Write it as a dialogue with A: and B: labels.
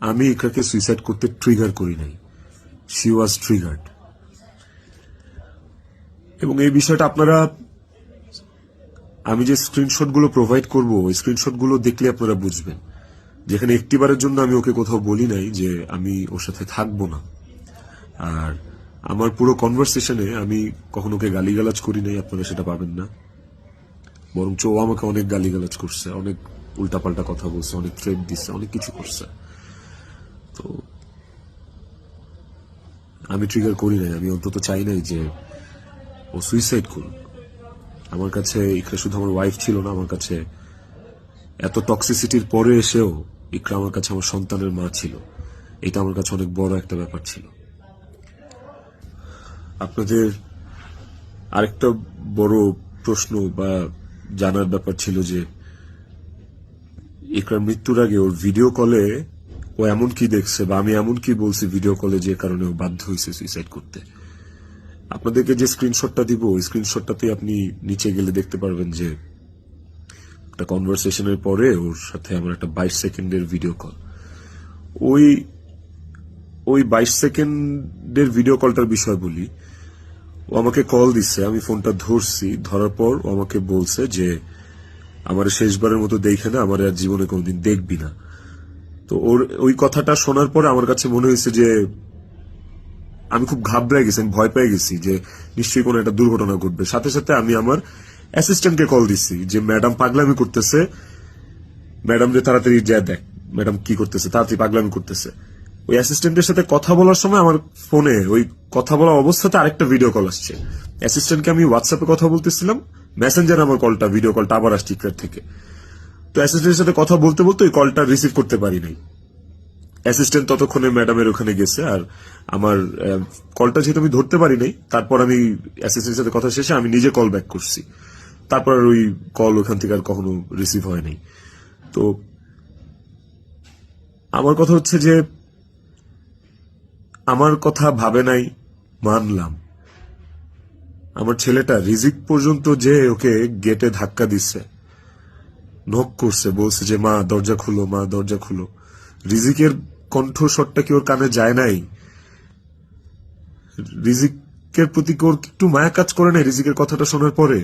A: আমি ইকরাকে সুইসাইড করতে ট্রিগার করি নাই, শি ওয়াজ ট্রিগার্ড। এবং এই বিষয়টা আপনারা, আমি যে স্ক্রিনশট গুলো প্রোভাইড করবো ওই স্ক্রিনশট গুলো দেখলে আপনারা বুঝবেন, যেখানে একটিবারের জন্য আমি ওকে কোথাও বলি নাই যে আমি ওর সাথে থাকবো না। আর আমার পুরো কনভারসেশনে আমি কখনো ওকে গালিগালাজ করি নাই, আপনারা সেটা পাবেন না। বরঞ্চ ও আমাকে অনেক গালিগালাজ করছে, অনেক উল্টাপাল্টা কথা বলছে, অনেক থ্রেট দিচ্ছে, অনেক কিছু করছে। তো আমি ট্রিগার করি নাই, আমি অন্তত চাই নাই যে ও সুইসাইড করুক। আমার কাছে ইকরা শুধু আমার ওয়াইফ ছিল না, আমার কাছে এত টক্সিসিটির পরে এসেও ইকরা আমার কাছে আমার সন্তানের মা ছিল। এটা আমার কাছে অনেক বড় একটা ব্যাপার ছিল। আপনাদের আরেকটা বড় প্রশ্ন বা জানার ব্যাপার ছিল যে ইকরার মৃত্যুর আগে ওর ভিডিও কলে ও এমন কি দেখছে বা আমি এমন কি বলছি ভিডিও কলে যে কারণে ও বাধ্য হয়েছে সুইসাইড করতে। আপনাদেরকে যে স্ক্রিনশটটা দিব ওই স্ক্রিনশটটাতে আপনি নিচে গেলে দেখতে পারবেন যে একটা কনভারসেশনের পরে ওর সাথে আমার একটা 22 সেকেন্ডের ভিডিও কল। ওই 22 সেকেন্ডের ভিডিও কলটার বিষয় বলি। ও আমাকে কল দিচ্ছে, আমি ফোনটা ধরছি, ধরার পর ও আমাকে বলছে যে আমার শেষবারের মতো দেখে না, আমার আর জীবনে কোনোদিন দেখবি না। তো ওর ওই কথাটা শোনার পরে আমার কাছে মনে হয়েছে যে আমি খুব ঘাবড়ে গেছি, আমি ভয় পেয়ে গেছি যে নিশ্চয়ই কোনো একটা দুর্ঘটনা ঘটবে। সাথে সাথে আমি আমার অ্যাসিস্ট্যান্টকে কল দিচ্ছি যে ম্যাডাম পাগলামি করতেছে, ম্যাডাম যে তাড়াতাড়ি যায় দেখ ম্যাডাম কি করতেছে, তাড়াতাড়ি পাগলামি করতেছে। ওই অ্যাসিস্ট্যান্টের সাথে কথা বলার সময় আমার ফোনে ওই কথা বলা অবস্থাতে আরেকটা ভিডিও কল আসছে। অ্যাসিস্ট্যান্টকে আমি হোয়াটসঅ্যাপে কথা বলতেছিলাম, মেসেঞ্জারে আমার কলটা, ভিডিও কলটা আবার আসছে ইকরার থেকে। তো অ্যাসিস্ট্যান্টের সাথে কথা বলতে বলতে ওই কলটা রিসিভ করতে পারি নাই। অ্যাসিস্ট্যান্ট ততক্ষণে ম্যাডামের ওখানে গেছে, আর আমার কলটা যেহেতু আমি ধরতে পারি নাই, তারপর আমি অ্যাসিস্ট্যান্টের সাথে কথা শেষে আমি নিজে কল ব্যাক করছি। তারপর আর ওই কল ওখান থেকে আর কখনো রিসিভ হয় নাই। তো আমার কথা হচ্ছে যে আমার কথা ভাবে নাই, মানলাম। আমার ছেলেটা রিজিক পর্যন্ত যে ওকে গেটে ধাক্কা দিচ্ছে, নক করছে, বলছে যে মা দরজা খুলো, মা দরজা খুলো। রিজিকের কণ্ঠস্বরটা কি ওর কানে যায় নাই? রিজিকের প্রতি কি ওর একটু মায়া কাজ করে নাই রিজিকের কথাটা শোনার পরে?